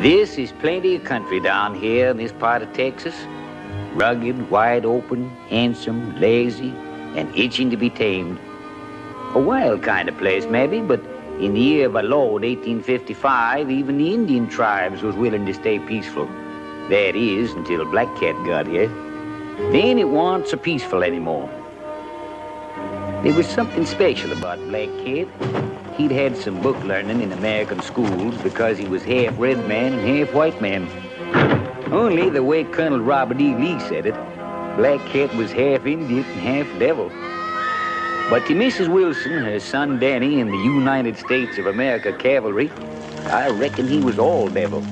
This is plenty of country down here in this part of Texas. Rugged, wide open, handsome, lazy, and itching to be tamed. A wild kind of place, maybe, but in the year of our Lord, 1855, even the Indian tribes was willing to stay peaceful. That is, until Black Cat got here. Then it wasn't so peaceful anymore. There was something special about Black Cat. He'd had some book learning in American schools because he was half red man and half white man. Only the way Colonel Robert E. Lee said it, Black Cat was half Indian and half devil. But to Mrs. Wilson, her son Danny, in the United States of America Cavalry, I reckon he was all devil.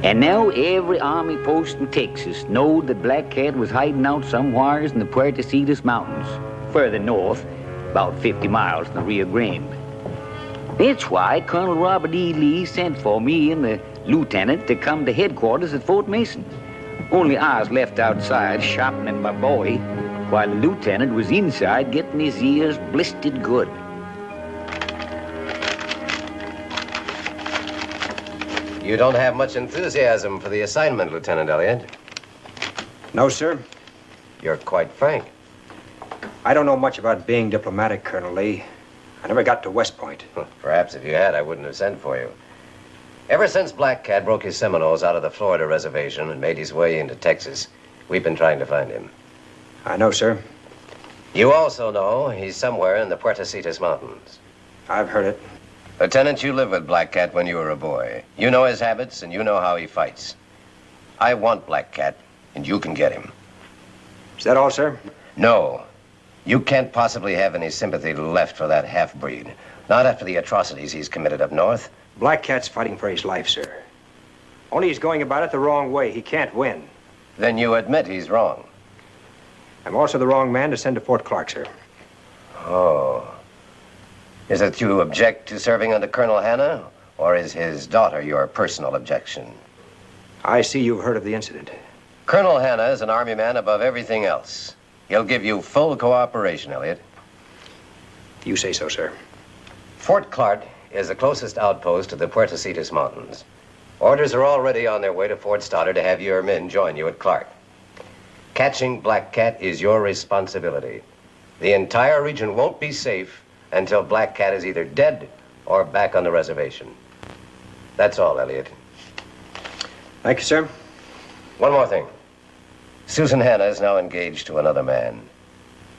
And now every army post in Texas knowed that Black Cat was hiding out somewheres in the Puerto Mountains, further north, about 50 miles from the Rio Grande. That's why Colonel Robert E. Lee sent for me and the lieutenant to come to headquarters at Fort Mason. Only I was left outside sharpening my boy, while the lieutenant was inside getting his ears blistered good. You don't have much enthusiasm for the assignment, Lieutenant Elliott. No, sir. You're quite frank. I don't know much about being diplomatic, Colonel Lee. I never got to West Point. Perhaps if you had, I wouldn't have sent for you. Ever since Black Cat broke his Seminoles out of the Florida reservation and made his way into Texas, we've been trying to find him. I know, sir. You also know he's somewhere in the Puerto Mountains. I've heard it. Lieutenant, you lived with Black Cat when you were a boy. You know his habits and you know how he fights. I want Black Cat, and you can get him. Is that all, sir? No. You can't possibly have any sympathy left for that half-breed. Not after the atrocities he's committed up north. Black Cat's fighting for his life, sir. Only he's going about it the wrong way. He can't win. Then you admit he's wrong. I'm also the wrong man to send to Fort Clark, sir. Oh. Is it you object to serving under Colonel Hanna, or is his daughter your personal objection? I see you've heard of the incident. Colonel Hanna is an Army man above everything else. He'll give you full cooperation, Elliott. You say so, sir. Fort Clark is the closest outpost to the Puerto Mountains. Orders are already on their way to Fort Stoddard to have your men join you at Clark. Catching Black Cat is your responsibility. The entire region won't be safe until Black Cat is either dead or back on the reservation. That's all, Elliott. Thank you, sir. One more thing. Susan Hanna is now engaged to another man.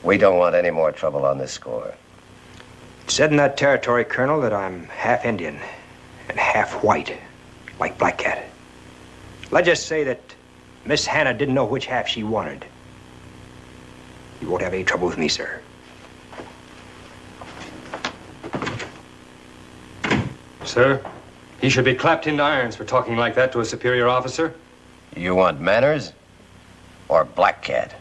We don't want any more trouble on this score. It said in that territory, Colonel, that I'm half Indian and half white, like Black Cat. Let's just say that Miss Hanna didn't know which half she wanted. You won't have any trouble with me, sir. Sir, he should be clapped into irons for talking like that to a superior officer. You want manners or Black Cat?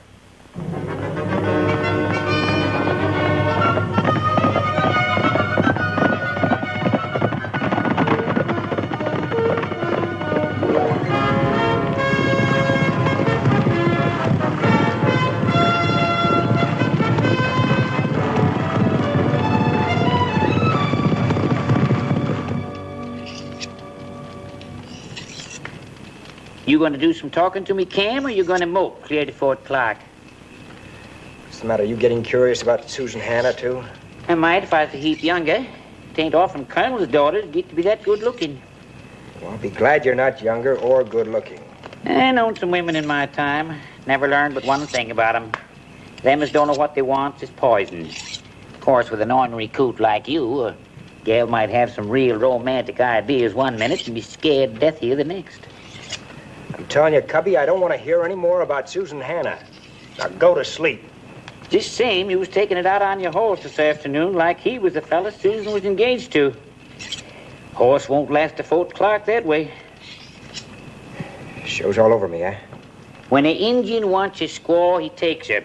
You gonna do some talking to me, Cam, or you gonna mope clear to Fort Clark? What's the matter? You getting curious about Susan Hanna, too? I might if I was a heap younger. It ain't often colonel's daughters get to be that good looking. Well, I'll be glad you're not younger or good looking. I known some women in my time. Never learned but one thing about them. Them as don't know what they want is poison. Of course, with an ornery coot like you, a gal might have some real romantic ideas one minute and be scared to death here the next. I'm telling you, Cubby, I don't want to hear any more about Susan Hanna. Now go to sleep. Just same, you was taking it out on your horse this afternoon like he was the fella Susan was engaged to. Horse won't last to Fort Clark that way. Shows all over me, eh? When an Indian wants a squaw, he takes her.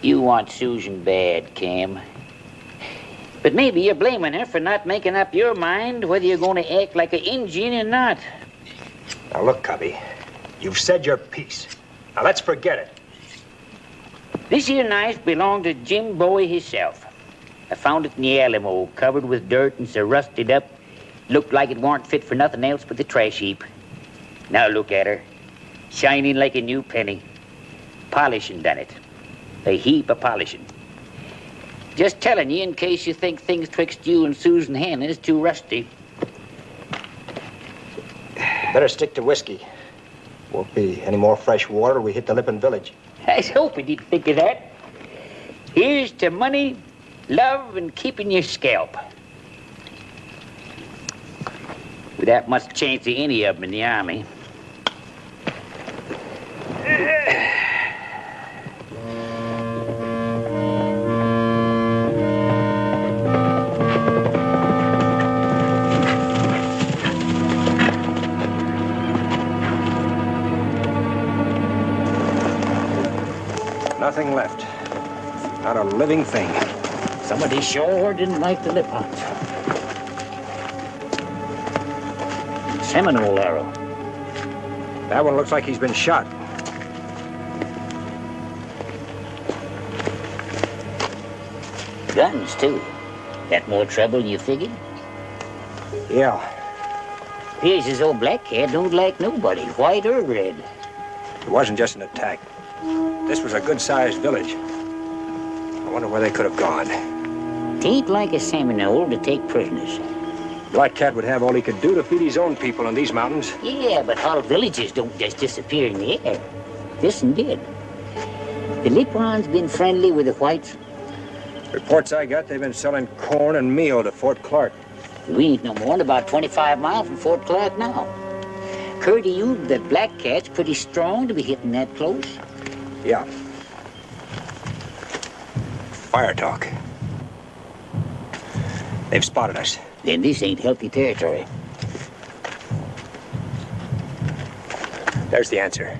You want Susan bad, Cam. But maybe you're blaming her for not making up your mind whether you're going to act like an Indian or not. Now look, Cubby, you've said your piece. Now let's forget it. This here knife belonged to Jim Bowie himself. I found it in the Alamo, covered with dirt and so rusted up. Looked like it weren't fit for nothing else but the trash heap. Now look at her, shining like a new penny. Polishing done it. A heap of polishing. Just telling you in case you think things twixt you and Susan Hannah is too rusty. Better stick to whiskey. Won't be any more fresh water till we hit the Lippin village. I was hoping you'd think of that. Here's to money, love, and keeping your scalp. Without much chance of any of them in the Army. Nothing left. Not a living thing. Somebody sure didn't like the lip hunt. Seminole arrow. That one looks like he's been shot. Guns, too. That more trouble than you figured? Yeah. Here's his old black cat don't like nobody, white or red. It wasn't just an attack. This was a good-sized village. I wonder where they could have gone. Tain't like a Seminole to take prisoners. Black Cat would have all he could do to feed his own people in these mountains. Yeah, but whole villages don't just disappear in the air. This one did. The Lipons been friendly with the whites. Reports I got, they've been selling corn and meal to Fort Clark. We ain't no more than about 25 miles from Fort Clark now. Cur to you, the Black Cat's pretty strong to be hitting that close. Yeah. Fire talk. They've spotted us. Then this ain't healthy territory. There's the answer.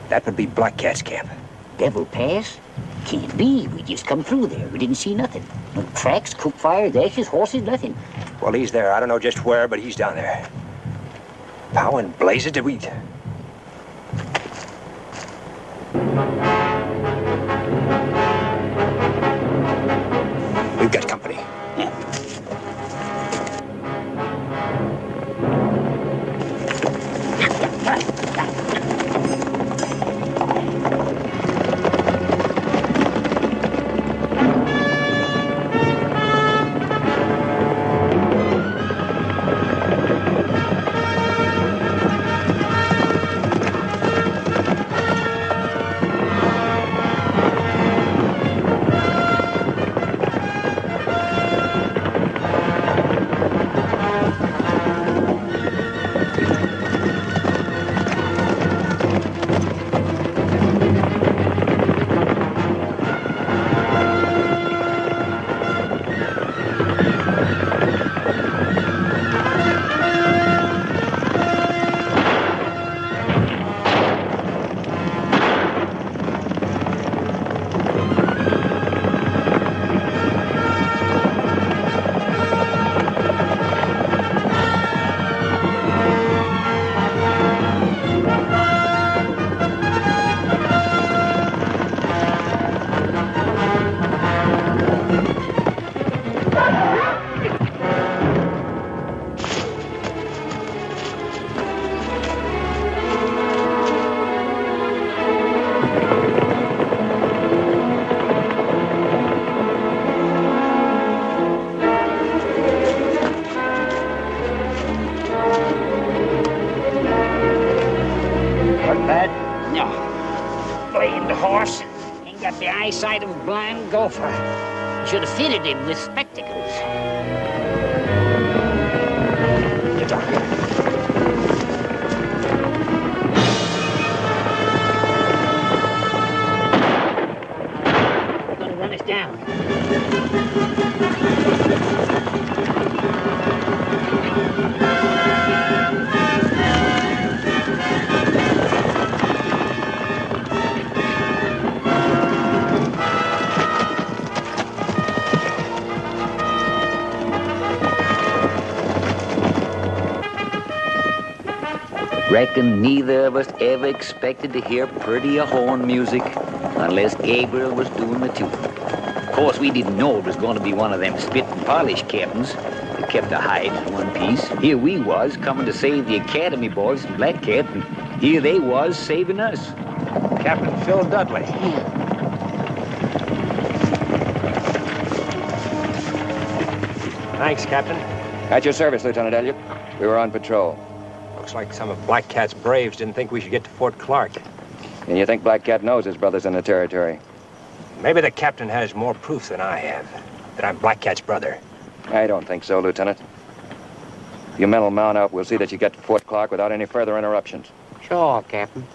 That would be Black Cat's camp. Devil Pass? Can't be. We just come through there. We didn't see nothing. No tracks, cook fires, ashes, horses, nothing. Well, he's there. I don't know just where, but he's down there. How in blazes did we... We've got company. Yeah. Eyesight of a blind gopher. Should have fitted him with spectacles. Get down here. They're gonna run us down. Reckon neither of us ever expected to hear prettier horn music. unless Gabriel was doing the tooting. Of course, we didn't know it was going to be one of them spit and polish captains that kept a hide in one piece. Here we was, coming to save the Academy boys from Black Cat, and here they was saving us. Captain Phil Dudley. Thanks, Captain. At your service, Lieutenant Elliott. We were on patrol. Looks like some of Black Cat's braves didn't think we should get to Fort Clark. And you think Black Cat knows his brother's in the territory? Maybe the captain has more proof than I have that I'm Black Cat's brother. I don't think so, Lieutenant. If you men will mount up, we'll see that you get to Fort Clark without any further interruptions. Sure, Captain.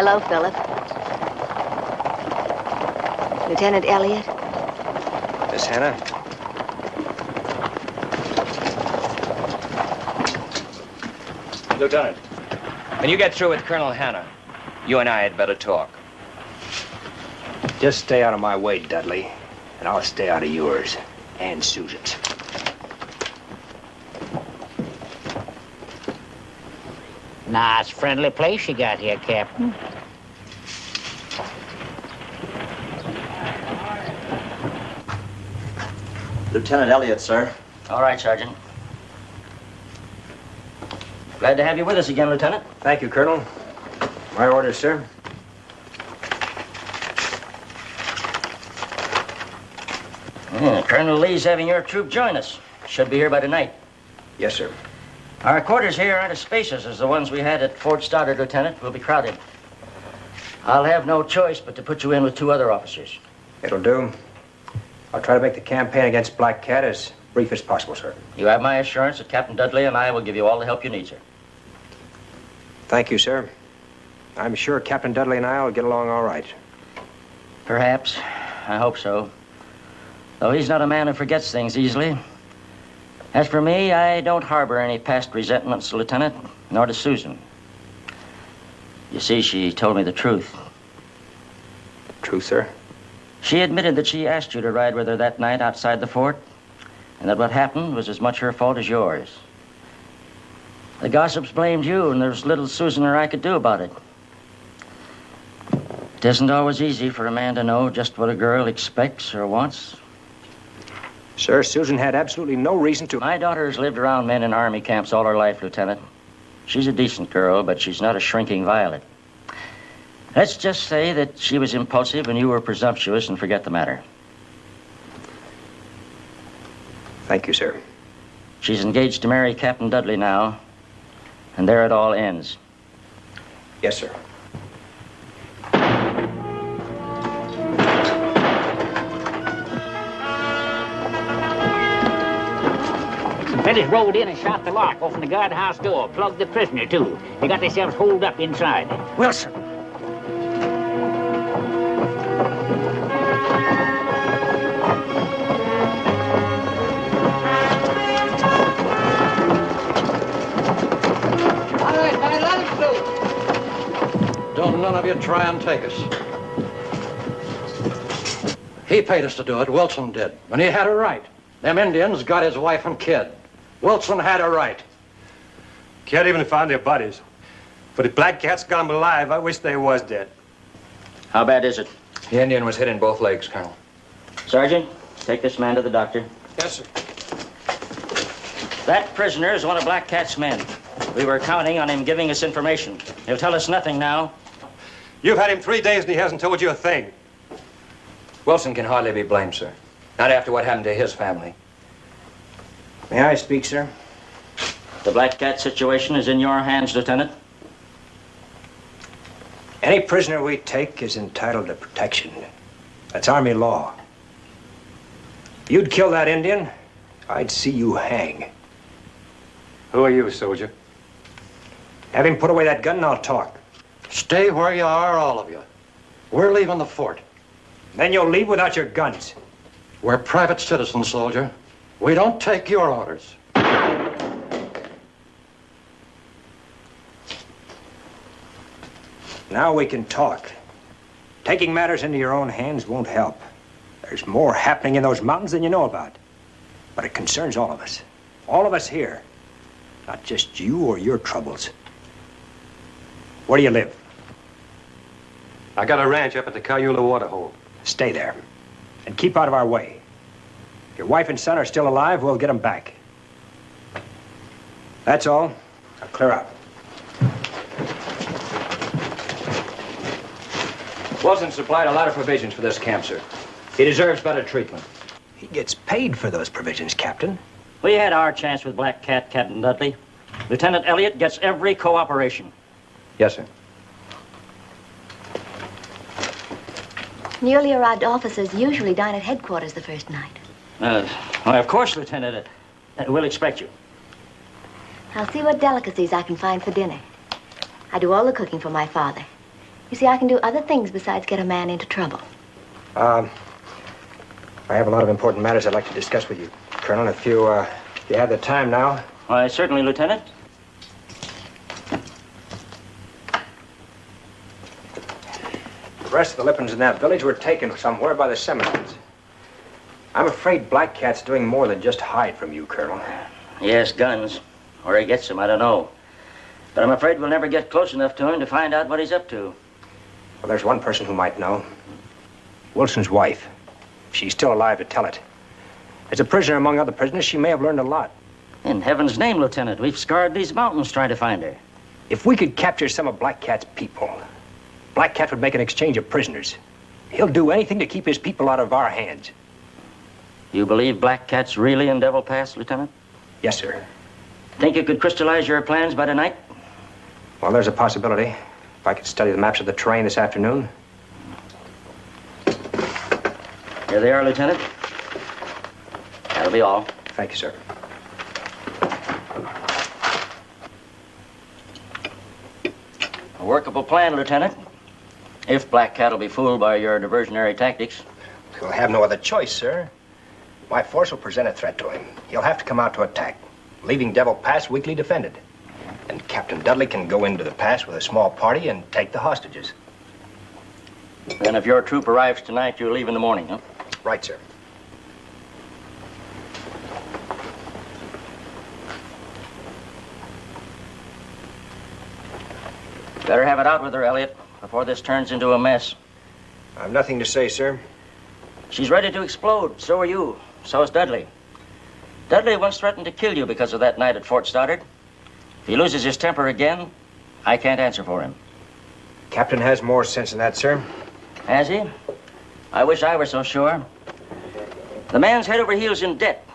Hello, Philip. Lieutenant Elliott? Miss Hannah? Lieutenant, when you get through with Colonel Hanna, you and I had better talk. Just stay out of my way, Dudley, and I'll stay out of yours and Susan's. Nice, friendly place you got here, Captain. Lieutenant Elliott, sir. All right, Sergeant. Glad to have you with us again, Lieutenant. Thank you, Colonel. My orders, sir. Colonel Lee's having your troop join us. Should be here by tonight. Yes, sir. Our quarters here aren't as spacious as the ones we had at Fort Stoddard, Lieutenant. We'll be crowded. I'll have no choice but to put you in with 2 other officers. It'll do. I'll try to make the campaign against Black Cat as brief as possible, sir. You have my assurance that Captain Dudley and I will give you all the help you need, sir. Thank you, sir. I'm sure Captain Dudley and I will get along all right. Perhaps. I hope so. Though he's not a man who forgets things easily. As for me, I don't harbor any past resentments, Lieutenant, nor does Susan. You see, she told me the truth. True, sir? She admitted that she asked you to ride with her that night outside the fort, and that what happened was as much her fault as yours. The gossips blamed you, and there's little Susan or I could do about it. It isn't always easy for a man to know just what a girl expects or wants. Sir, Susan had absolutely no reason to... My daughter's lived around men in army camps all her life, Lieutenant. She's a decent girl, but she's not a shrinking violet. Let's just say that she was impulsive and you were presumptuous and forget the matter. Thank you, sir. She's engaged to marry Captain Dudley now, and there it all ends. Yes, sir. Fellas rolled in and shot the lock, opened the guardhouse door, plugged the prisoner, too. They got themselves holed up inside. Wilson! All right, man, let him through. Don't none of you try and take us. He paid us to do it, Wilson did, and he had a right. Them Indians got his wife and kid. Wilson had a right. Can't even find their bodies. But if Black Cat's got them alive, I wish they was dead. How bad is it? The Indian was hit in both legs, Colonel. Sergeant, take this man to the doctor. Yes, sir. That prisoner is one of Black Cat's men. We were counting on him giving us information. He'll tell us nothing now. You've had him 3 days and he hasn't told you a thing. Wilson can hardly be blamed, sir. Not after what happened to his family. May I speak, sir? The Black Cat situation is in your hands, Lieutenant. Any prisoner we take is entitled to protection. That's Army law. If you'd kill that Indian, I'd see you hang. Who are you, soldier? Have him put away that gun and I'll talk. Stay where you are, all of you. We're leaving the fort. Then you'll leave without your guns. We're private citizens, soldier. We don't take your orders. Now we can talk. Taking matters into your own hands won't help. There's more happening in those mountains than you know about. But it concerns all of us. All of us here. Not just you or your troubles. Where do you live? I got a ranch up at the Cayula waterhole. Stay there. And keep out of our way. If your wife and son are still alive, we'll get them back. That's all. Now clear out. Wilson supplied a lot of provisions for this camp, sir. He deserves better treatment. He gets paid for those provisions, Captain. We had our chance with Black Cat, Captain Dudley. Lieutenant Elliott gets every cooperation. Yes, sir. Newly arrived officers usually dine at headquarters the first night. Why, of course, Lieutenant. We'll expect you. I'll see what delicacies I can find for dinner. I do all the cooking for my father. You see, I can do other things besides get a man into trouble. I have a lot of important matters I'd like to discuss with you, Colonel, if you have the time now. Why, certainly, Lieutenant. The rest of the Lippens in that village were taken somewhere by the Seminoles. I'm afraid Black Cat's doing more than just hide from you, Colonel. Yes, guns. Where he gets them, I don't know. But I'm afraid we'll never get close enough to him to find out what he's up to. Well, there's one person who might know. Wilson's wife. If she's still alive to tell it. As a prisoner among other prisoners, she may have learned a lot. In heaven's name, Lieutenant, we've scoured these mountains trying to find her. If we could capture some of Black Cat's people, Black Cat would make an exchange of prisoners. He'll do anything to keep his people out of our hands. You believe Black Cat's really in Devil Pass, Lieutenant? Yes, sir. Think you could crystallize your plans by tonight? Well, there's a possibility. If I could study the maps of the terrain this afternoon. Here they are, Lieutenant. That'll be all. Thank you, sir. A workable plan, Lieutenant. If Black Cat will be fooled by your diversionary tactics. He'll have no other choice, sir. My force will present a threat to him. He'll have to come out to attack, leaving Devil Pass weakly defended. And Captain Dudley can go into the pass with a small party and take the hostages. Then if your troop arrives tonight, you'll leave in the morning, huh? Right, sir. Better have it out with her, Elliot, before this turns into a mess. I've nothing to say, sir. She's ready to explode. So are you. So is Dudley. Dudley once threatened to kill you because of that night at Fort Stoddard. If he loses his temper again, I can't answer for him. Captain has more sense than that, sir. Has he? I wish I were so sure. The man's head over heels in debt.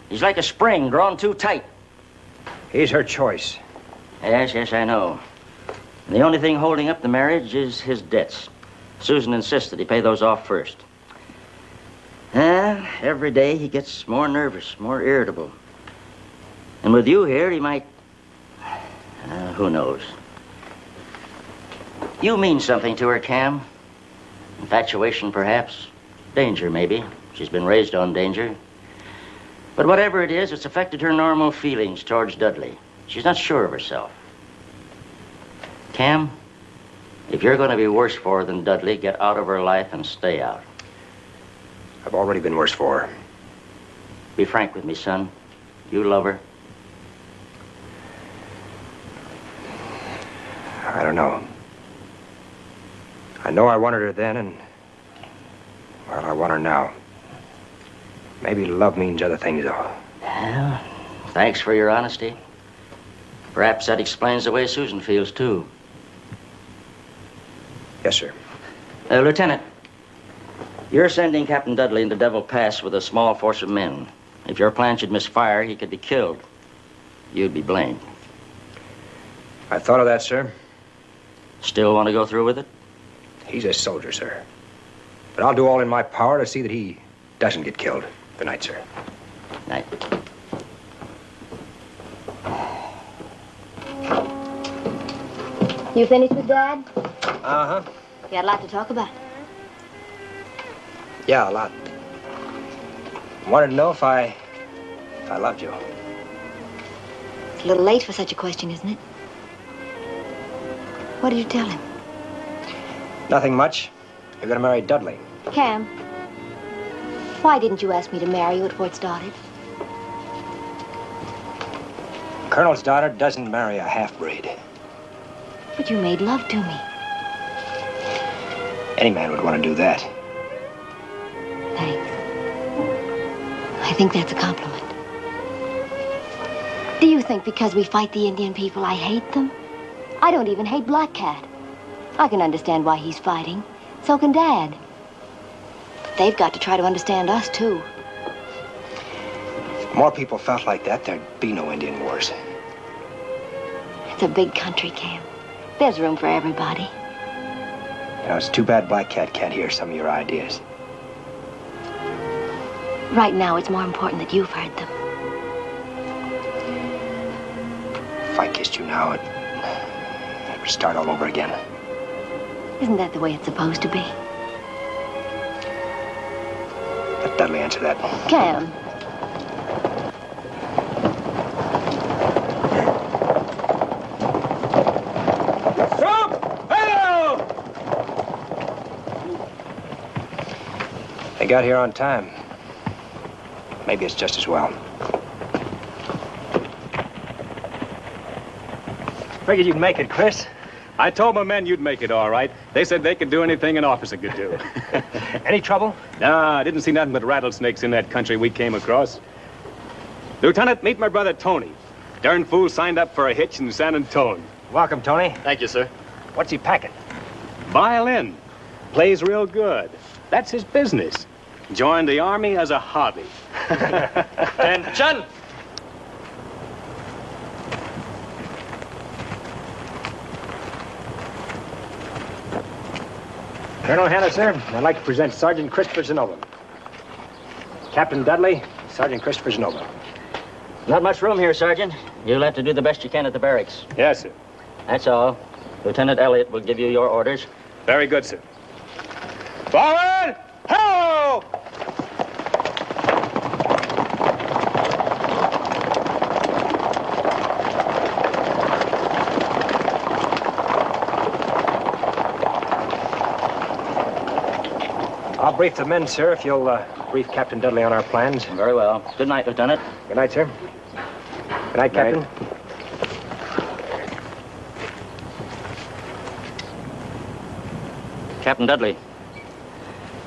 He's like a spring drawn too tight. He's her choice. Yes, I know. And the only thing holding up the marriage is his debts. Susan insists that he pay those off first. Every day he gets more nervous, more irritable. And with you here, he might... who knows? You mean something to her, Cam. Infatuation, perhaps. Danger, maybe. She's been raised on danger. But whatever it is, it's affected her normal feelings towards Dudley. She's not sure of herself. Cam, if you're going to be worse for her than Dudley, get out of her life and stay out. I've already been worse for her. Be frank with me, son. You love her? I don't know. I know I wanted her then, and... well, I want her now. Maybe love means other things, though. Well, thanks for your honesty. Perhaps that explains the way Susan feels, too. Yes, sir. Lieutenant, you're sending Captain Dudley into Devil Pass with a small force of men. If your plan should misfire, he could be killed. You'd be blamed. I thought of that, sir. Still want to go through with it? He's a soldier, sir. But I'll do all in my power to see that he doesn't get killed. Good night, sir. Night. You finished with Dad? Uh-huh. You had a lot to talk about. Yeah, a lot. Wanted to know if I loved you. It's a little late for such a question, isn't it? What did you tell him? Nothing much. You're gonna marry Dudley. Cam, why didn't you ask me to marry you at Fort Stoddard? Colonel's daughter doesn't marry a half-breed. But you made love to me. Any man would want to do that. Thanks. I think that's a compliment. Do you think because we fight the Indian people, I hate them? I don't even hate Black Cat. I can understand why he's fighting. So can Dad. But they've got to try to understand us, too. If more people felt like that, there'd be no Indian wars. It's a big country, Cam. There's room for everybody. You know, it's too bad Black Cat can't hear some of your ideas. Right now, it's more important that you've heard them. If I kissed you now, it would start all over again. Isn't that the way it's supposed to be? Let Dudley answer that. Cam. They got here on time. Maybe it's just as well. Figured you'd make it, Chris. I told my men you'd make it all right. They said they could do anything an officer could do. Any trouble? Nah, I didn't see nothing but rattlesnakes in that country we came across. Lieutenant, meet my brother Tony. Darn fool signed up for a hitch in San Antone. Welcome, Tony. Thank you, sir. What's he packing? Violin. Plays real good. That's his business. Joined the Army as a hobby. Attention! Colonel Hanna, sir, I'd like to present Sergeant Christopher Zenova. Captain Dudley, Sergeant Christopher Zenova. Not much room here, Sergeant. You'll have to do the best you can at the barracks. Yes, sir. That's all. Lieutenant Elliott will give you your orders. Very good, sir. Forward! Ho! I'll brief the men, sir, if you'll brief Captain Dudley on our plans. Very well. Good night, Lieutenant. Good night, sir. Good night, Captain. Captain Dudley,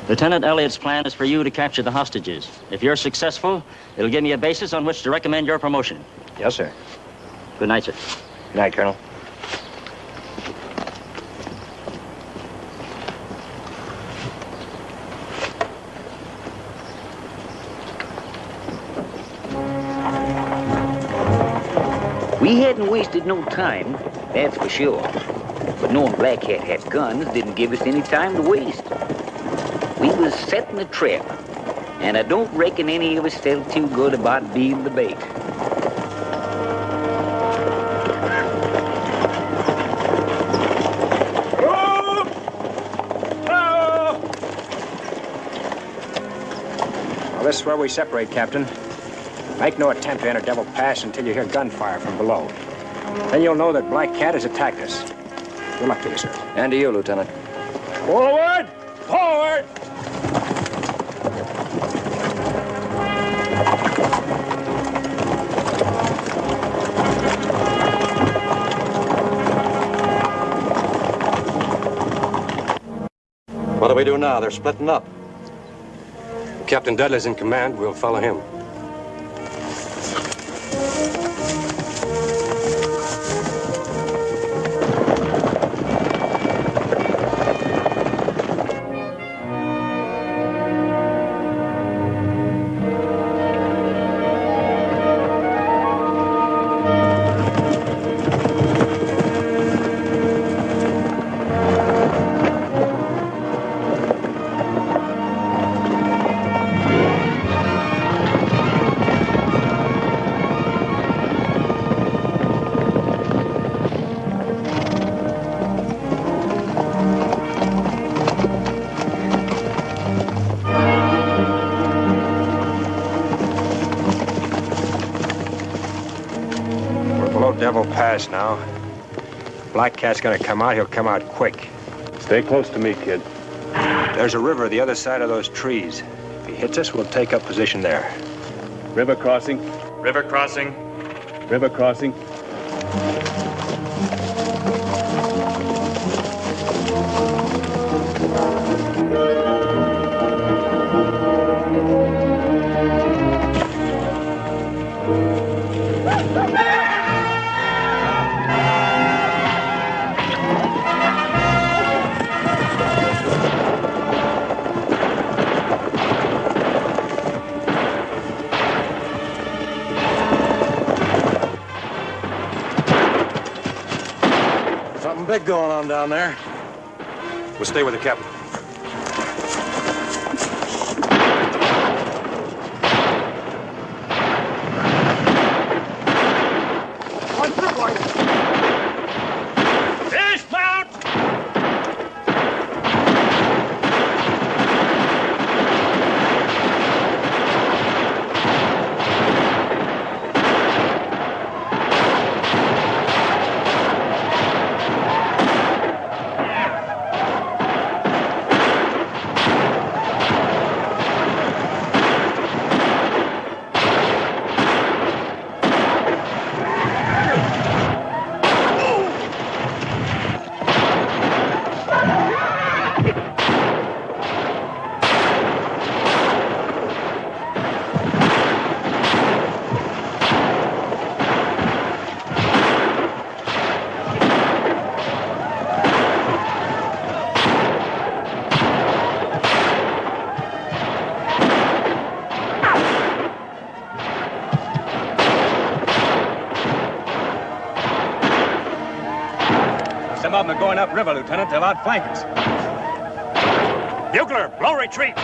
Lieutenant Elliott's plan is for you to capture the hostages. If you're successful, it'll give me a basis on which to recommend your promotion. Yes, sir. Good night, sir. Good night, Colonel. We hadn't wasted no time, that's for sure. But knowing Black Cat had guns didn't give us any time to waste. We was setting a trap, and I don't reckon any of us felt too good about being the bait. Well, this is where we separate, Captain. Make no attempt to enter Devil Pass until you hear gunfire from below. Then you'll know that Black Cat has attacked us. Good luck to you, sir. And to you, Lieutenant. Forward! Forward! What do we do now? They're splitting up. Captain Dudley's in command. We'll follow him. Devil Pass now. Black Cat's gonna come out. He'll come out quick. Stay close to me, kid. There's a river the other side of those trees. If he hits us, we'll take up position there. River crossing. River crossing. River crossing. Something big going on down there. We'll stay with the captain. On through, boys. Dismount! Some of them are going upriver, Lieutenant. They'll outflank us. Bugler, blow retreat.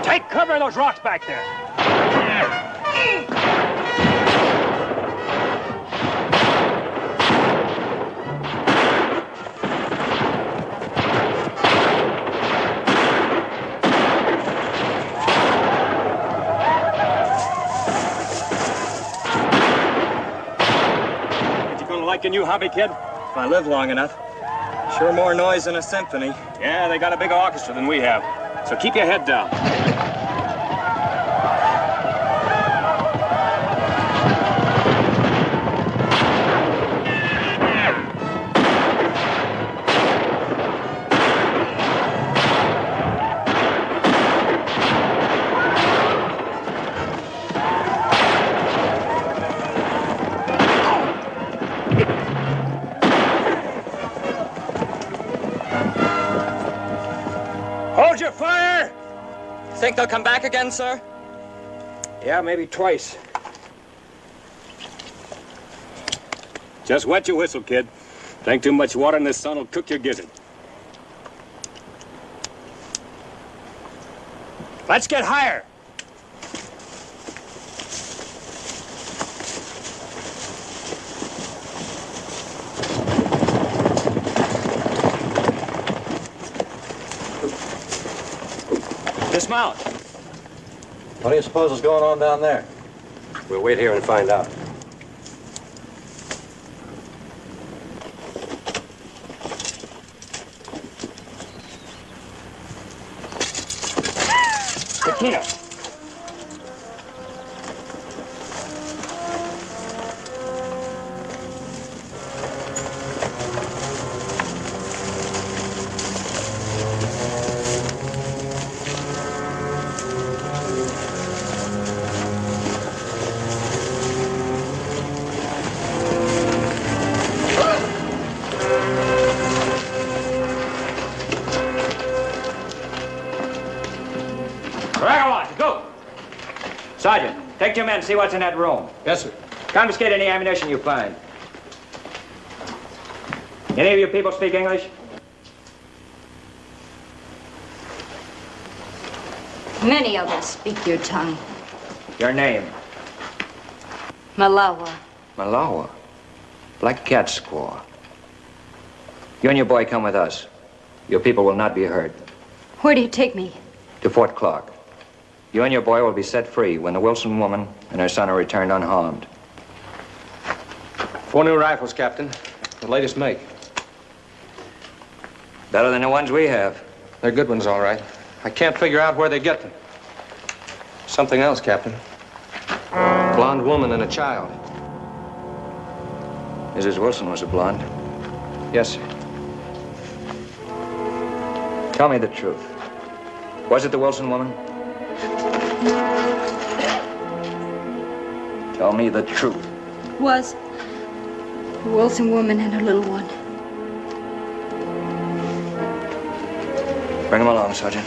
Take cover of those rocks back there. Like a new hobby, kid? If I live long enough. Sure more noise than a symphony. Yeah, they got a bigger orchestra than we have. So keep your head down. Hold your fire! Think they'll come back again, sir? Yeah, maybe twice. Just wet your whistle, kid. Drink too much water in this sun will cook your gizzard. Let's get higher. Dismount. What do you suppose is going on down there? We'll wait here and find out. Katina. Sergeant, take 2 men, see what's in that room. Yes, sir. Confiscate any ammunition you find. Any of you people speak English? Many of us speak your tongue. Your name? Malawa. Malawa. Black Cat Squaw. You and your boy come with us. Your people will not be hurt. Where do you take me? To Fort Clark. You and your boy will be set free when the Wilson woman and her son are returned unharmed. 4 new rifles, Captain. The latest make. Better than the ones we have. They're good ones, all right. I can't figure out where they get them. Something else, Captain. Blonde woman and a child. Mrs. Wilson was a blonde. Yes, sir. Tell me the truth. Was it the Wilson woman? Tell me the truth. Was a Wilson woman and her little one. Bring him along, Sergeant.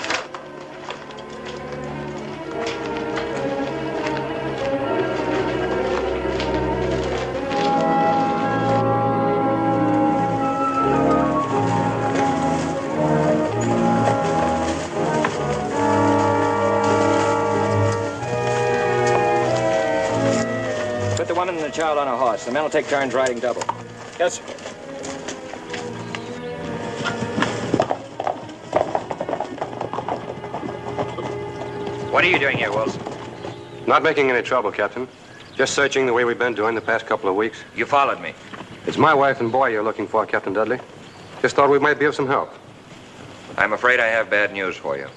Put the woman and the child on a horse. The men will take turns riding double. Yes, sir. What are you doing here, Wilson? Not making any trouble, Captain. Just searching the way we've been doing the past couple of weeks. You followed me. It's my wife and boy you're looking for, Captain Dudley. Just thought we might be of some help. I'm afraid I have bad news for you.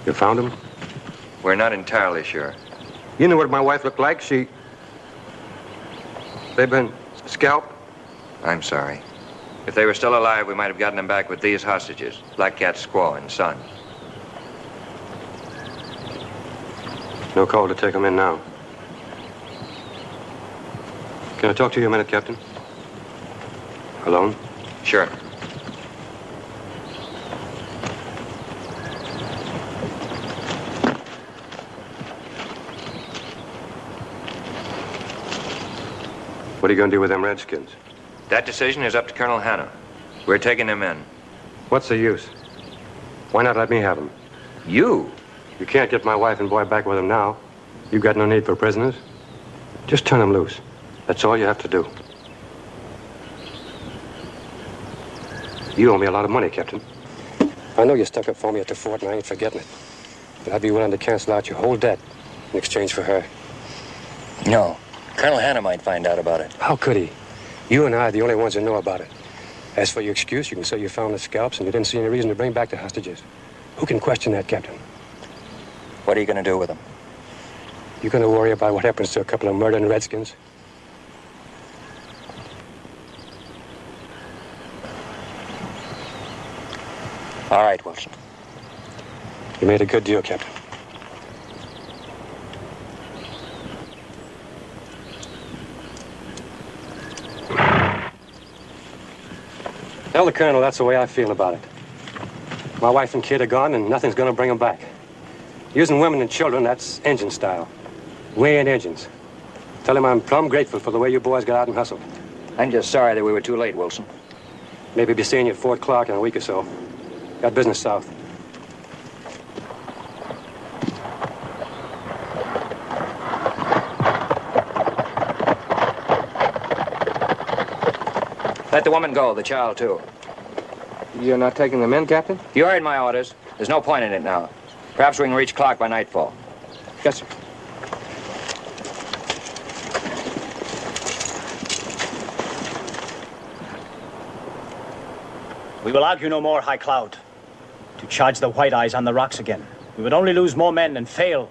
You found them? We're not entirely sure. You knew what my wife looked like. They've been scalped? I'm sorry. If they were still alive, we might have gotten them back with these hostages, Black Cat's squaw and son. No call to take them in now. Can I talk to you a minute, Captain? Alone? Sure. What are you going to do with them Redskins? That decision is up to Colonel Hanna. We're taking them in. What's the use? Why not let me have them? You? You can't get my wife and boy back with them now. You've got no need for prisoners. Just turn them loose. That's all you have to do. You owe me a lot of money, Captain. I know you stuck up for me at the fort, and I ain't forgetting it. But I'd be willing to cancel out your whole debt in exchange for her. No. Colonel Hanna might find out about it. How could he? You and I are the only ones who know about it. As for your excuse, you can say you found the scalps and you didn't see any reason to bring back the hostages. Who can question that, Captain? What are you going to do with them? You going to worry about what happens to a couple of murdering Redskins? All right, Wilson. You made a good deal, Captain. Tell the Colonel that's the way I feel about it. My wife and kid are gone, and nothing's going to bring them back. Using women and children, that's engine style. We ain't engines. Tell him I'm plumb grateful for the way you boys got out and hustled. I'm just sorry that we were too late, Wilson. Maybe be seeing you at Fort Clark in a week or so. Got business south. Let the woman go, the child, too. You're not taking them in, Captain? You heard my orders. There's no point in it now. Perhaps we can reach Clark by nightfall. Yes, sir. We will argue no more, High Cloud. To charge the White Eyes on the rocks again, we would only lose more men and fail.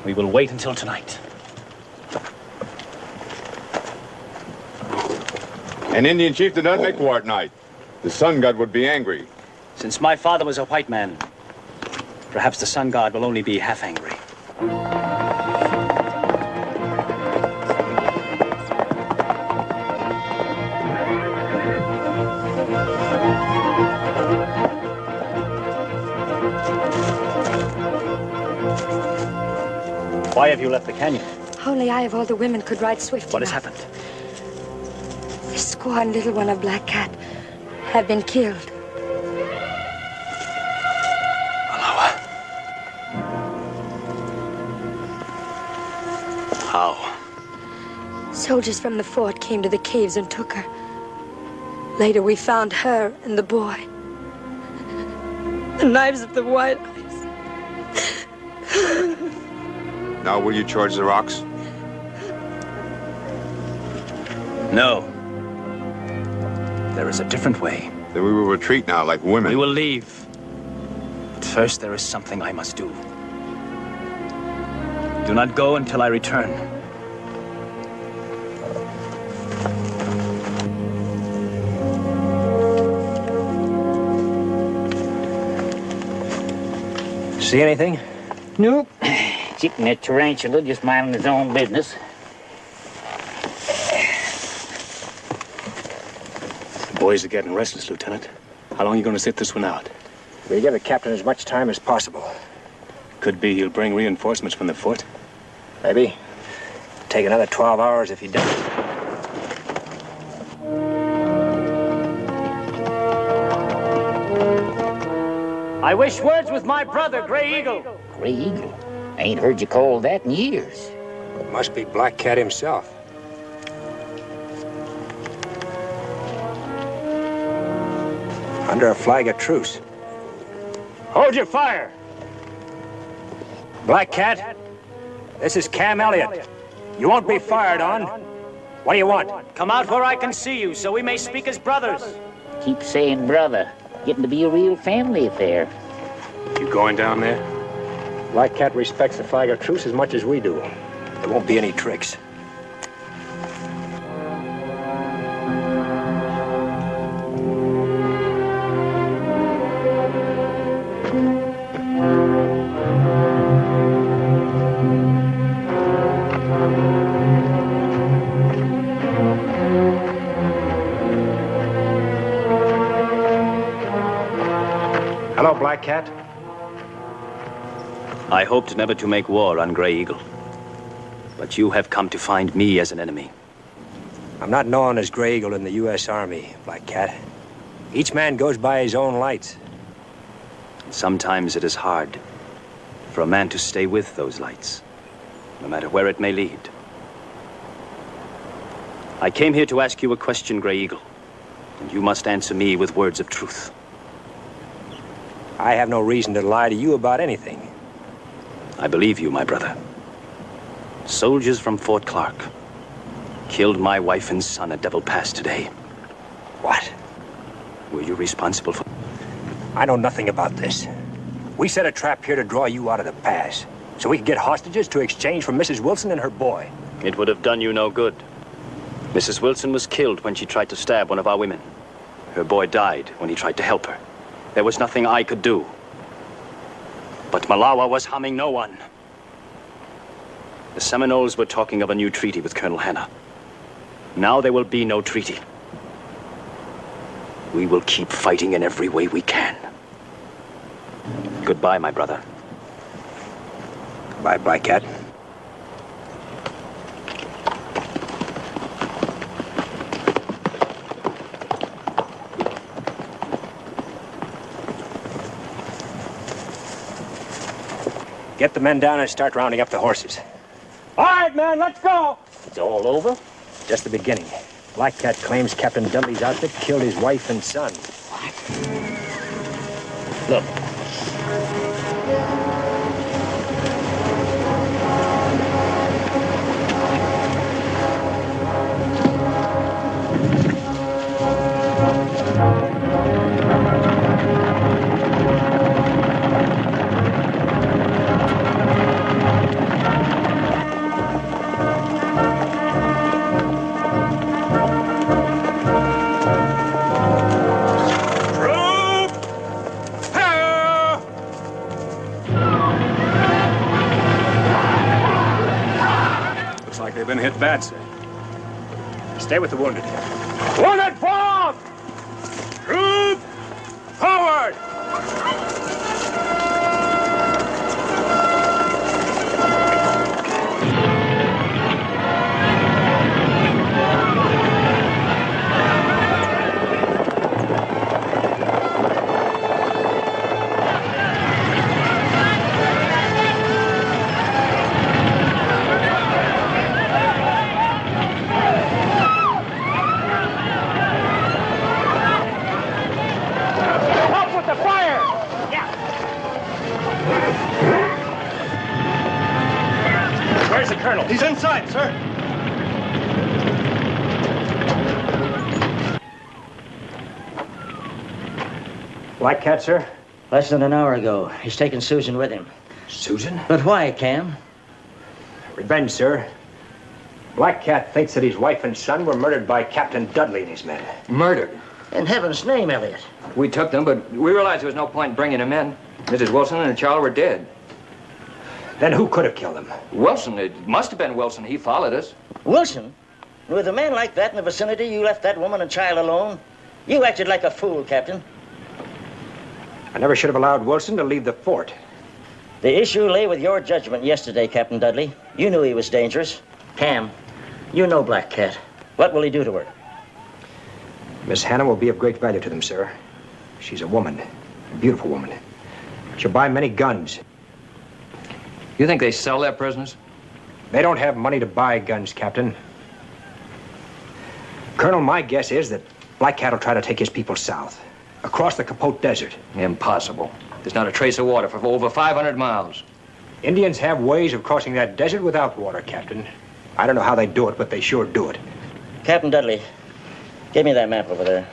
We will wait until tonight. An Indian chief did not make war at night. The sun god would be angry. Since my father was a white man, perhaps the sun god will only be half angry. Why have you left the canyon? Only I of all the women could ride swift What has enough. happened? The squaw and little one of Black Cat have been killed. How? Soldiers from the fort came to the caves and took her. Later we found her and the boy. The knives of the White Eyes Now will you charge the rocks? No. There is a different way. Then we will retreat now like women. We will leave. But first there is something I must do. Do not go until I return. See anything? Nope. Chicken that tarantula just minding his own business. The boys are getting restless, Lieutenant. How long are you going to sit this one out? We give the captain as much time as possible. Could be he'll bring reinforcements from the fort. Maybe. Take another 12 hours if he doesn't. I wish words with my brother, Gray Eagle. Gray Eagle? I ain't heard you called that in years. It must be Black Cat himself. Under a flag of truce. Hold your fire! Black Cat, this is Cam Elliott. You won't be fired on. What do you want? Come out where I can see you, so we may speak as brothers. Keep saying brother. Getting to be a real family affair. You going down there? Black Cat respects the flag of truce as much as we do. There won't be any tricks. Hello, Black Cat. I hoped never to make war on Gray Eagle. But you have come to find me as an enemy. I'm not known as Gray Eagle in the U.S. Army, Black Cat. Each man goes by his own lights. Sometimes it is hard for a man to stay with those lights, no matter where it may lead. I came here to ask you a question, Gray Eagle, and you must answer me with words of truth. I have no reason to lie to you about anything. I believe you, my brother. Soldiers from Fort Clark killed my wife and son at Devil Pass today. What? Were you responsible for... I know nothing about this. We set a trap here to draw you out of the pass, so we could get hostages to exchange for Mrs. Wilson and her boy. It would have done you no good. Mrs. Wilson was killed when she tried to stab one of our women. Her boy died when he tried to help her. There was nothing I could do. But Malawa was harming no one. The Seminoles were talking of a new treaty with Colonel Hanna. Now there will be no treaty. We will keep fighting in every way we can. Goodbye, my brother. Goodbye, Black Cat. Get the men down and start rounding up the horses. All right, man, let's go. It's all over? Just the beginning. Black Cat claims Captain Dudley's outfit killed his wife and son. What? Look. They've been hit bad, sir. Stay with the wounded. Wounded forward! Troop forward! He's inside, sir. Black Cat, sir? Less than an hour ago. He's taken Susan with him. Susan? But why, Cam? Revenge, sir. Black Cat thinks that his wife and son were murdered by Captain Dudley and his men. Murdered? In heaven's name, Elliot. We took them, but we realized there was no point in bringing them in. Mrs. Wilson and the child were dead. Then who could have killed them? Wilson. It must have been Wilson. He followed us. Wilson? With a man like that in the vicinity, you left that woman and child alone? You acted like a fool, Captain. I never should have allowed Wilson to leave the fort. The issue lay with your judgment yesterday, Captain Dudley. You knew he was dangerous. Cam, you know Black Cat. What will he do to her? Miss Hannah will be of great value to them, sir. She's a woman, a beautiful woman. She'll buy many guns. You think they sell their prisoners? They don't have money to buy guns, Captain. Colonel, my guess is that Black Cat will try to take his people south, across the Capote Desert. Impossible. There's not a trace of water for over 500 miles. Indians have ways of crossing that desert without water, Captain. I don't know how they do it, but they sure do it. Captain Dudley, give me that map over there.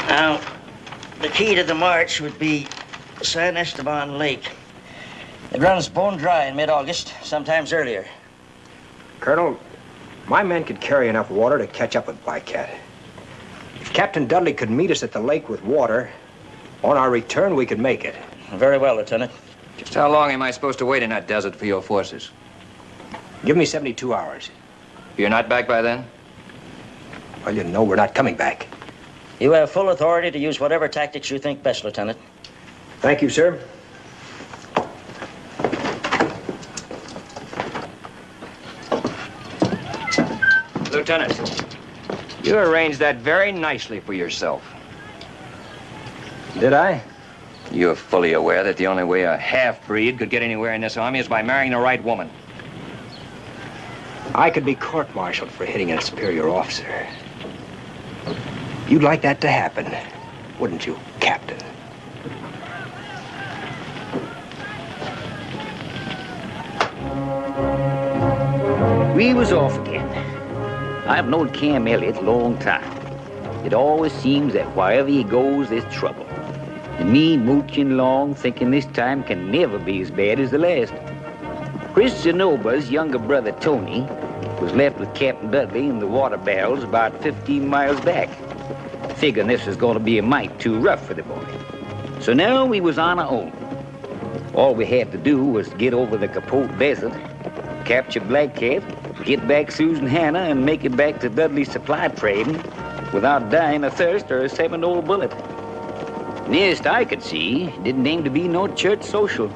Now, the key to the march would be San Esteban Lake. It runs bone dry in mid-August, sometimes earlier. Colonel, my men could carry enough water to catch up with Black Cat. If Captain Dudley could meet us at the lake with water, on our return, we could make it. Very well, Lieutenant. Just how long am I supposed to wait in that desert for your forces? Give me 72 hours. You're not back by then? Well, you know we're not coming back. You have full authority to use whatever tactics you think best, Lieutenant. Thank you, sir. Lieutenant, you arranged that very nicely for yourself. Did I? You're fully aware that the only way a half-breed could get anywhere in this army is by marrying the right woman. I could be court-martialed for hitting a superior officer. You'd like that to happen, wouldn't you, Captain? We was off again. I've known Cam Elliott a long time. It always seems that wherever he goes, there's trouble. And me mooching along, thinking this time can never be as bad as the last. Chris Zenoba's younger brother, Tony, was left with Captain Dudley in the water barrels about 15 miles back. Figuring this was going to be a mite too rough for the boy. So now we was on our own. All we had to do was get over the Capote Desert, capture Black Cat, get back Susan Hannah, and make it back to Dudley's supply trading without dying of thirst or a 7-old bullet. Nearest I could see, didn't aim to be no church social.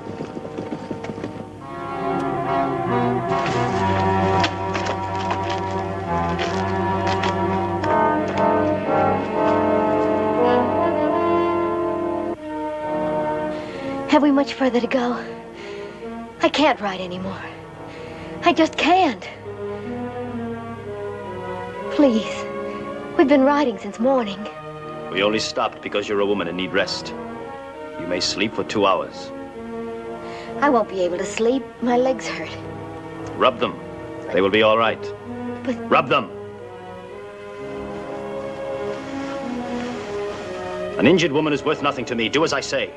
Have we much further to go? I can't ride anymore. I just can't. Please. We've been riding since morning. We only stopped because you're a woman and need rest. You may sleep for 2 hours. I won't be able to sleep. My legs hurt. Rub them. They will be all right. But... Rub them. An injured woman is worth nothing to me. Do as I say.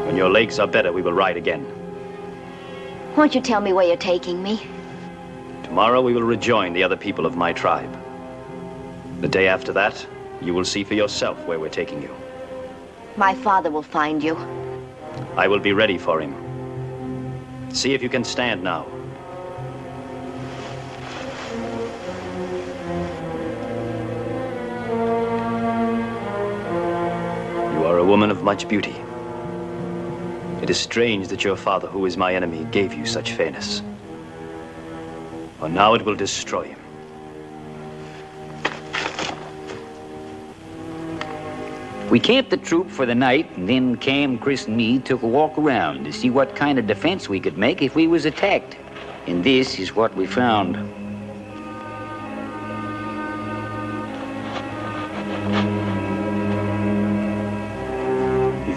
When your legs are better, we will ride again. Won't you tell me where you're taking me? Tomorrow we will rejoin the other people of my tribe. The day after that, you will see for yourself where we're taking you. My father will find you. I will be ready for him. See if you can stand now. You are a woman of much beauty. It is strange that your father, who is my enemy, gave you such fairness. For now it will destroy him. We camped the troop for the night, and then Cam, Chris, and me took a walk around to see what kind of defense we could make if we was attacked. And this is what we found.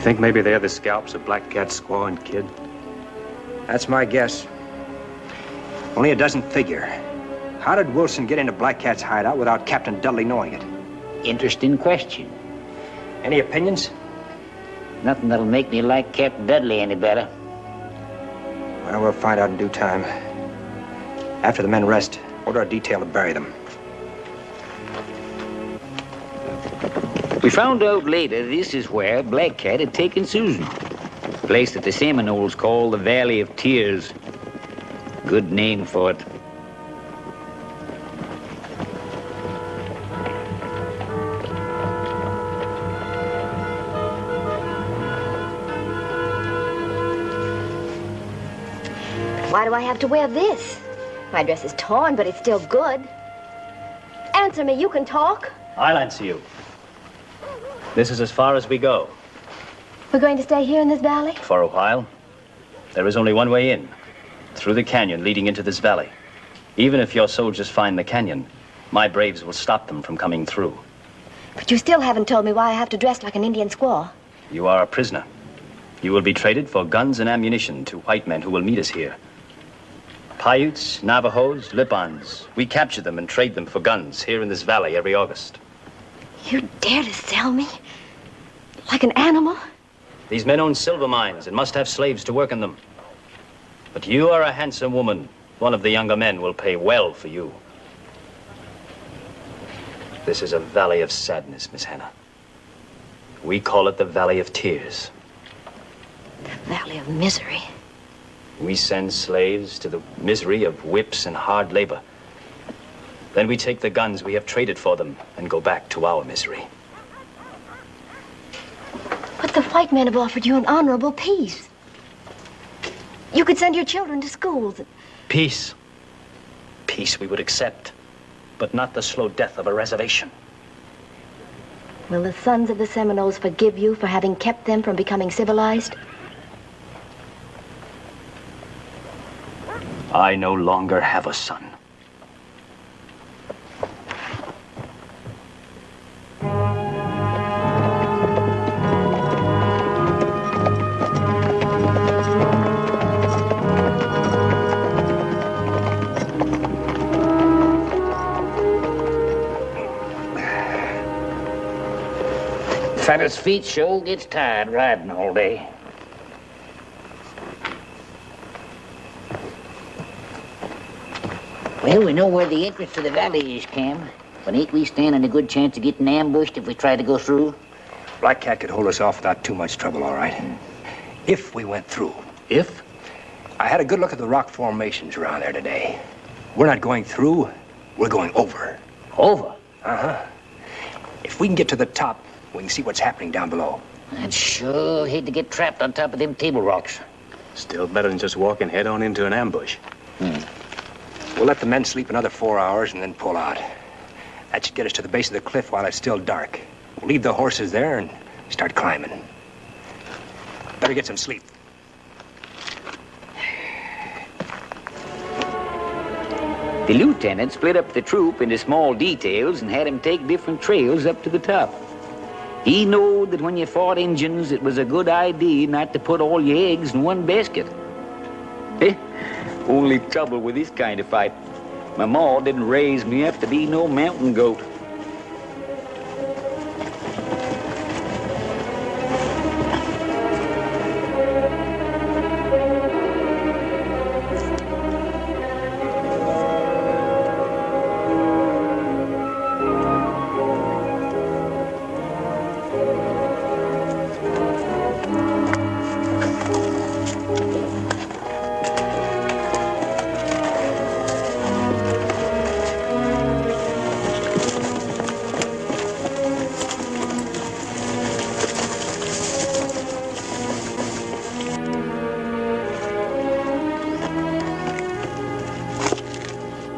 think maybe they're the scalps of Black Cat's squaw and kid? That's my guess. Only it doesn't figure. How did Wilson get into Black Cat's hideout without Captain Dudley knowing it? Interesting question. Any opinions? Nothing that'll make me like Captain Dudley any better. Well, we'll find out in due time. After the men rest, order a detail to bury them. We found out later this is where Black Cat had taken Susan. A place that the Seminoles call the Valley of Tears. Good name for it. Why do I have to wear this? My dress is torn, but it's still good. Answer me, you can talk. I'll answer you. This is as far as we go. We're going to stay here in this valley? For a while. There is only one way in, through the canyon leading into this valley. Even if your soldiers find the canyon, my braves will stop them from coming through. But you still haven't told me why I have to dress like an Indian squaw. You are a prisoner. You will be traded for guns and ammunition to white men who will meet us here. Paiutes, Navajos, Lipans. We capture them and trade them for guns here in this valley every August. You dare to sell me? Like an animal? These men own silver mines and must have slaves to work in them. But you are a handsome woman. One of the younger men will pay well for you. This is a valley of sadness, Miss Hannah. We call it the Valley of Tears. The Valley of Misery. We send slaves to the misery of whips and hard labor. Then we take the guns we have traded for them and go back to our misery. But the white men have offered you an honorable peace. You could send your children to schools. Peace. Peace we would accept, but not the slow death of a reservation. Will the sons of the Seminoles forgive you for having kept them from becoming civilized? I no longer have a son. Fella's feet sure gets tired riding all day. Well, we know where the entrance to the valley is, Cam. But ain't we standing a good chance of getting ambushed if we try to go through? Black Cat could hold us off without too much trouble, all right. If we went through. If? I had a good look at the rock formations around there today. We're not going through, we're going over. Over? Uh-huh. If we can get to the top, we can see what's happening down below. I'd sure hate to get trapped on top of them table rocks. Still better than just walking head on into an ambush. We'll let the men sleep another 4 hours and then pull out. That should get us to the base of the cliff while it's still dark. We'll leave the horses there and start climbing. Better get some sleep. The lieutenant split up the troop into small details and had them take different trails up to the top. He knowed that when you fought Injuns, it was a good idea not to put all your eggs in one basket. Only trouble with this kind of fight. My ma didn't raise me up to be no mountain goat.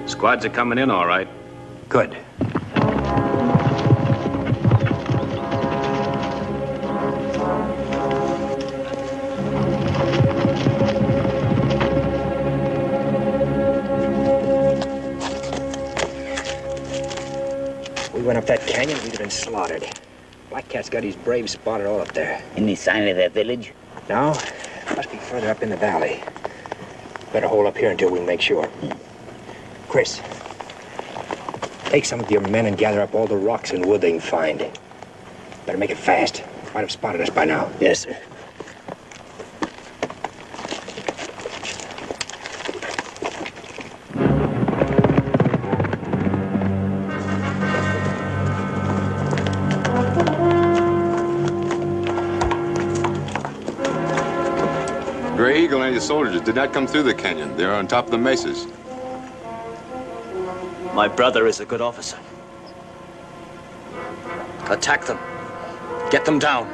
Squads are coming in all right. Good. We went up that canyon, we'd have been slaughtered. Black Cat's got his braves spotted all up there. Any sign of that village? No, must be further up in the valley. Better hold up here until we make sure. Chris, take some of your men and gather up all the rocks and wood they can find. Better make it fast. Might have spotted us by now. Yes, sir. Gray Eagle and his soldiers did not come through the canyon. They're on top of the mesas. My brother is a good officer. Attack them. Get them down.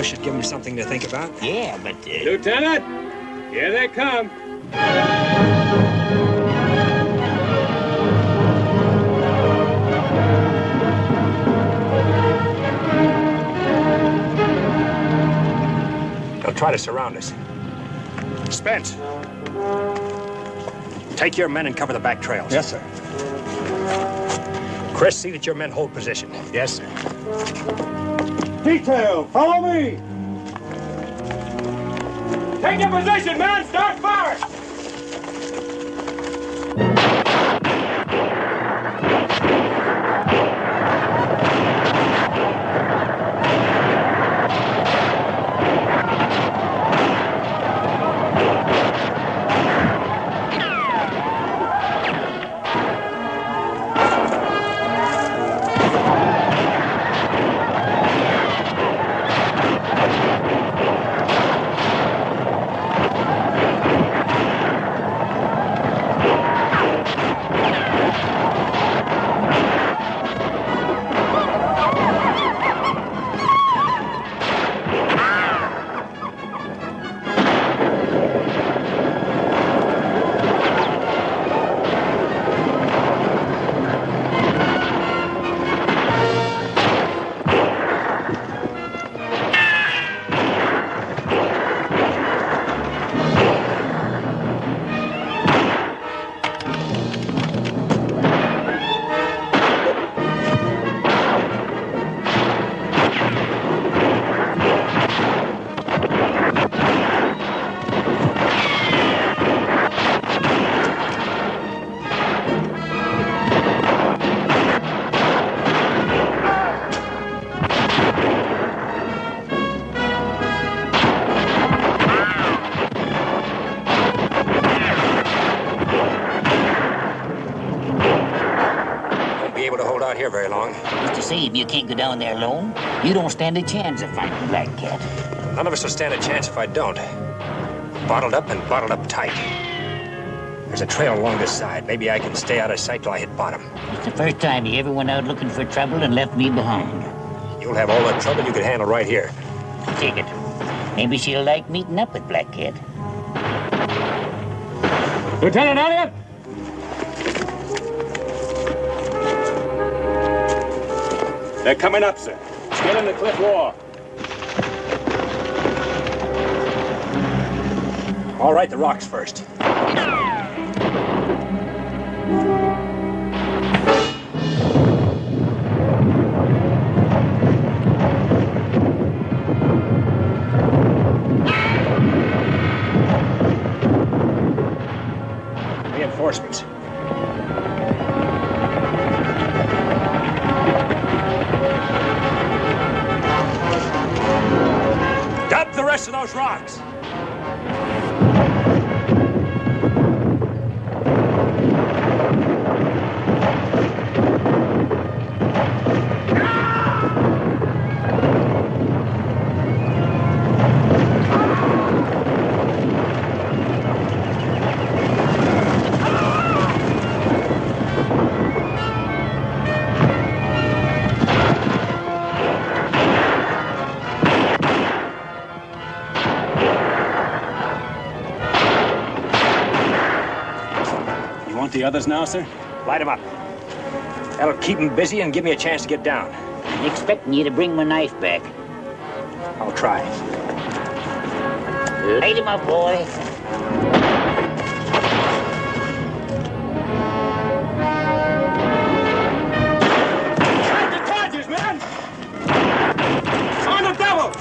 Should give them something to think about. Yeah, but... Lieutenant! Here they come. They'll try to surround us. Spence, take your men and cover the back trails. Yes, sir. Chris, see that your men hold position. Yes, sir. Detail, follow me! Take your position, men! Start firing! Here very long. Mr. Sabe, you can't go down there alone. You don't stand a chance of fighting Black Cat. None of us will stand a chance if I don't. Bottled up and bottled up tight. There's a trail along this side. Maybe I can stay out of sight till I hit bottom. It's the first time you ever went out looking for trouble and left me behind. You'll have all the trouble you could handle right here. Take it. Maybe she'll like meeting up with Black Cat. Lieutenant Elliott! They're coming up, sir. Scaling the cliff wall. All right, the rocks first. Reinforcements. Dump the rest of those rocks. want the others now, sir? Light 'em up. That'll keep 'em busy and give me a chance to get down. I'm expecting you to bring my knife back. I'll try. Light him up, boy. Charge the charges, man! On the double!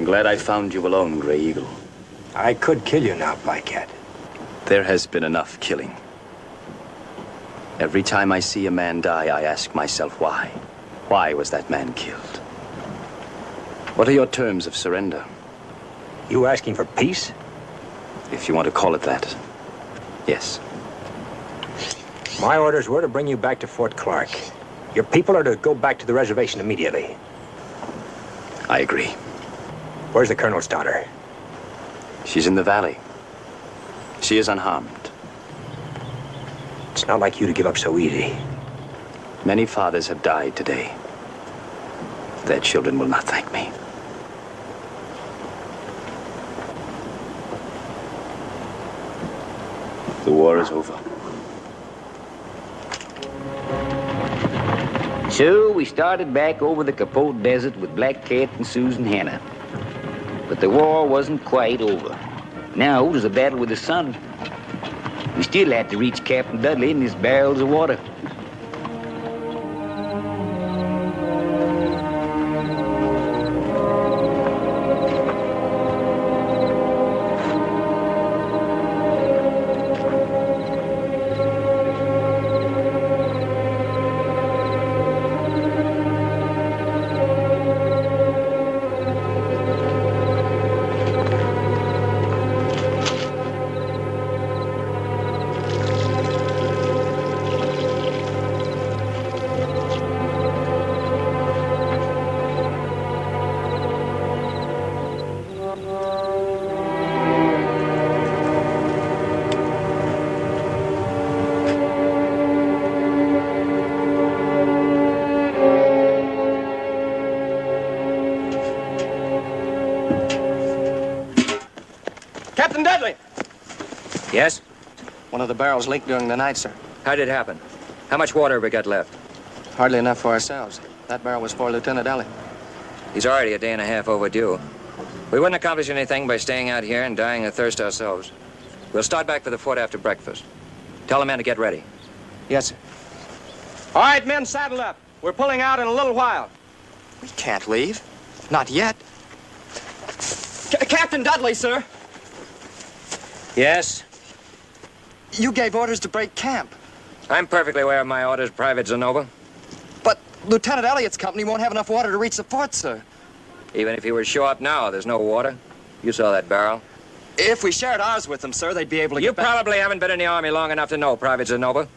Glad I found you alone, Gray Eagle. I could kill you now, Black Cat. There has been enough killing. Every time I see a man die, I ask myself why. Why was that man killed? What are your terms of surrender? You asking for peace? If you want to call it that, yes. My orders were to bring you back to Fort Clark. Your people are to go back to the reservation immediately. I agree. Where's the colonel's daughter? She's in the valley. She is unharmed. It's not like you to give up so easy. Many fathers have died today. Their children will not thank me. The war is over. So we started back over the Capote Desert with Black Cat and Susan Hannah. But the war wasn't quite over. Now it was a battle with the sun. We still had to reach Captain Dudley and his barrels of water. Captain Dudley! Yes? One of the barrels leaked during the night, sir. How did it happen? How much water have we got left? Hardly enough for ourselves. That barrel was for Lieutenant Elliott. He's already a day and a half overdue. We wouldn't accomplish anything by staying out here and dying of thirst ourselves. We'll start back for the fort after breakfast. Tell the men to get ready. Yes, sir. All right, men, saddle up. We're pulling out in a little while. We can't leave. Not yet. Captain Dudley, sir. Yes? You gave orders to break camp. I'm perfectly aware of my orders, Private Zenova. But Lieutenant Elliott's company won't have enough water to reach the fort, sir. Even if he were to show up now, there's no water. You saw that barrel. If we shared ours with them, sir, they'd be able to You get back. probably haven't been in the Army long enough to know, Private Zenova.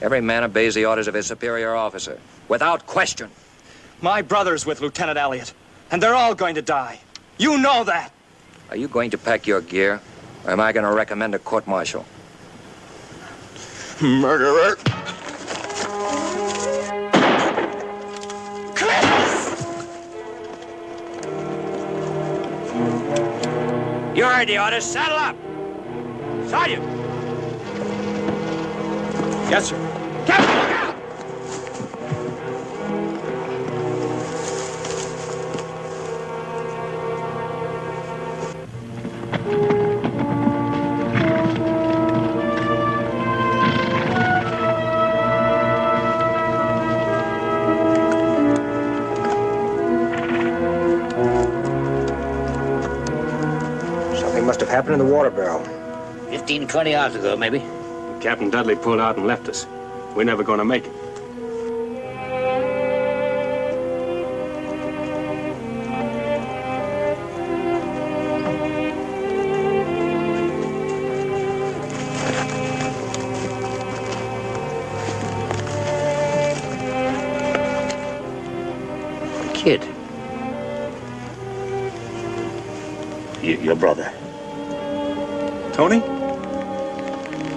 Every man obeys the orders of his superior officer, without question. My brother's with Lieutenant Elliott, and they're all going to die. You know that. Are you going to pack your gear, or am I going to recommend a court-martial? Murderer. You heard the orders. Saddle up! Sergeant! Yes, sir. Captain, look out! Something must have happened in the water barrel. 15, 20 hours ago, maybe. Captain Dudley pulled out and left us. We're never going to make it. Kid. Your brother. Tony?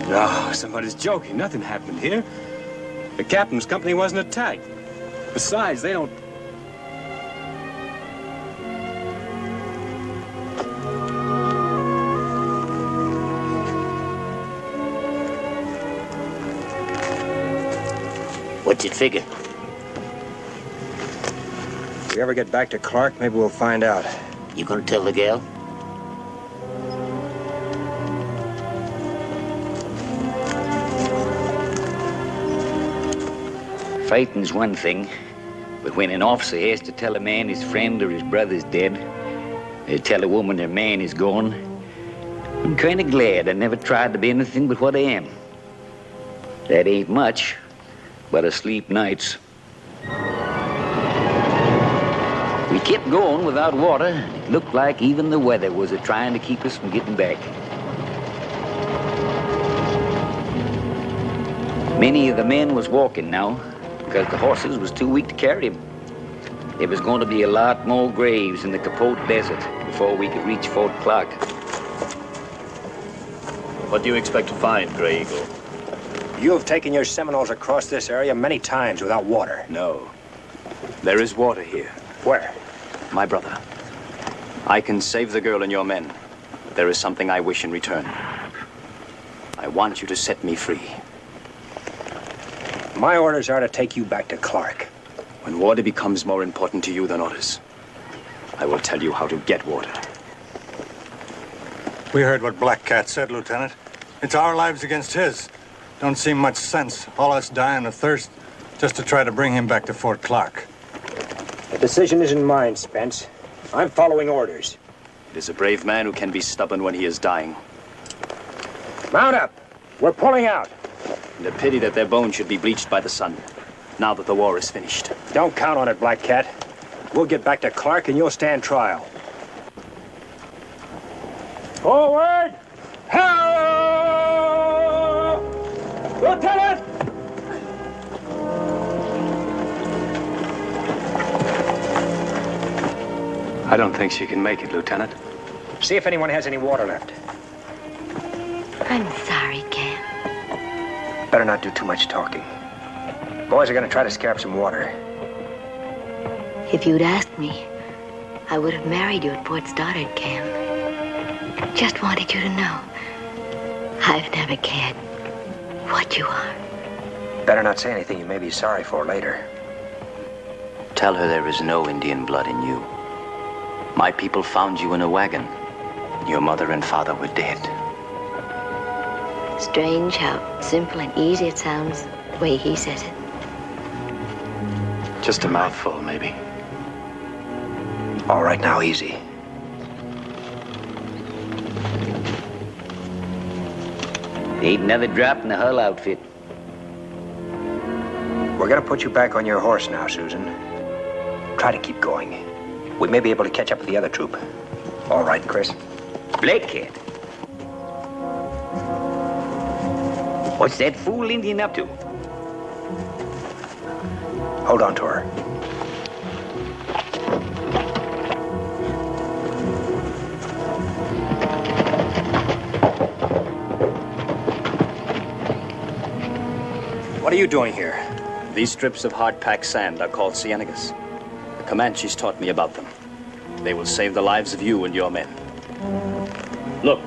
No, somebody's joking. Nothing happened here. The captain's company wasn't attacked. Besides, they don't... What's it figure? If we ever get back to Clark, maybe we'll find out. You gonna tell the gal? Fighting's one thing, but when an officer has to tell a man his friend or his brother's dead, or tell a woman their man is gone, I'm kind of glad I never tried to be anything but what I am. That ain't much, but I sleep nights. We kept going without water, and it looked like even the weather was trying to keep us from getting back. Many of the men was walking now, because the horses was too weak to carry them. There was going to be a lot more graves in the Capote Desert before we could reach Fort Clark. What do you expect to find, Grey Eagle? You have taken your Seminoles across this area many times without water. No. There is water here. Where? My brother. I can save the girl and your men. But there is something I wish in return. I want you to set me free. My orders are to take you back to Clark. When water becomes more important to you than orders, I will tell you how to get water. We heard what Black Cat said, Lieutenant. It's our lives against his. Don't seem much sense, all us dying of thirst, just to try to bring him back to Fort Clark. The decision isn't mine, Spence. I'm following orders. It is a brave man who can be stubborn when he is dying. Mount up. We're pulling out. And a pity that their bones should be bleached by the sun, now that the war is finished. Don't count on it, Black Cat. We'll get back to Clark and you'll stand trial. Forward! Hello! Lieutenant! I don't think she can make it, Lieutenant. See if anyone has any water left. I'm sorry, Cam. Better not do too much talking. Boys are gonna try to scare up some water. If you'd asked me, I would have married you at Fort Stoddard, Cam. Just wanted you to know. I've never cared what you are. Better not say anything you may be sorry for later. Tell her there is no Indian blood in you. My people found you in a wagon. Your mother and father were dead. Strange how simple and easy it sounds the way he says it. Just a mouthful, maybe. All right, now, easy. Ain't another drop in the Hull outfit. We're gonna put you back on your horse now, Susan. Try to keep going. We may be able to catch up with the other troop. All right, Chris? Black Cat. What's that fool Indian up to? Hold on to her. What are you doing here? These strips of hard-packed sand are called cienagas. The Comanches taught me about them. They will save the lives of you and your men. Look.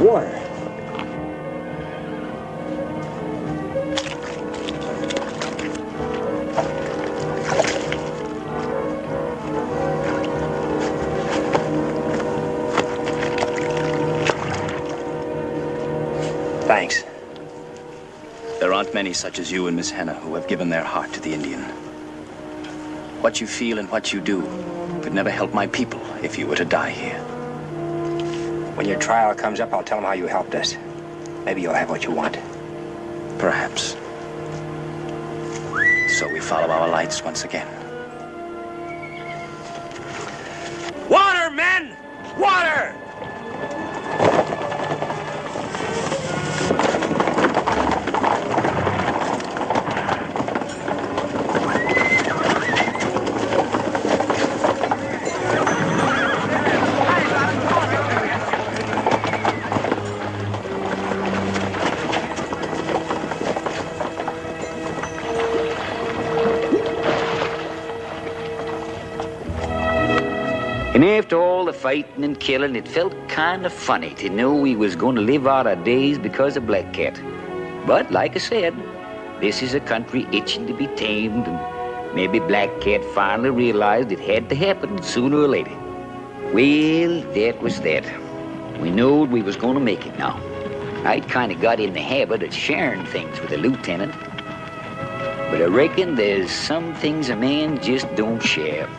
water. Thanks. There aren't many such as you and Miss Hannah who have given their heart to the Indian. What you feel and what you do could never help my people if you were to die here. When your trial comes up, I'll tell them how you helped us. Maybe you'll have what you want. Perhaps. So we follow our lights once again. Water, men! Water! And after all the fighting and killing, it felt kind of funny to know we was going to live out our days because of Black Cat. But like I said, this is a country itching to be tamed, and maybe Black Cat finally realized it had to happen sooner or later. Well, that was that. We knowed we was going to make it now. I'd kind of got in the habit of sharing things with the lieutenant. But I reckon there's some things a man just don't share.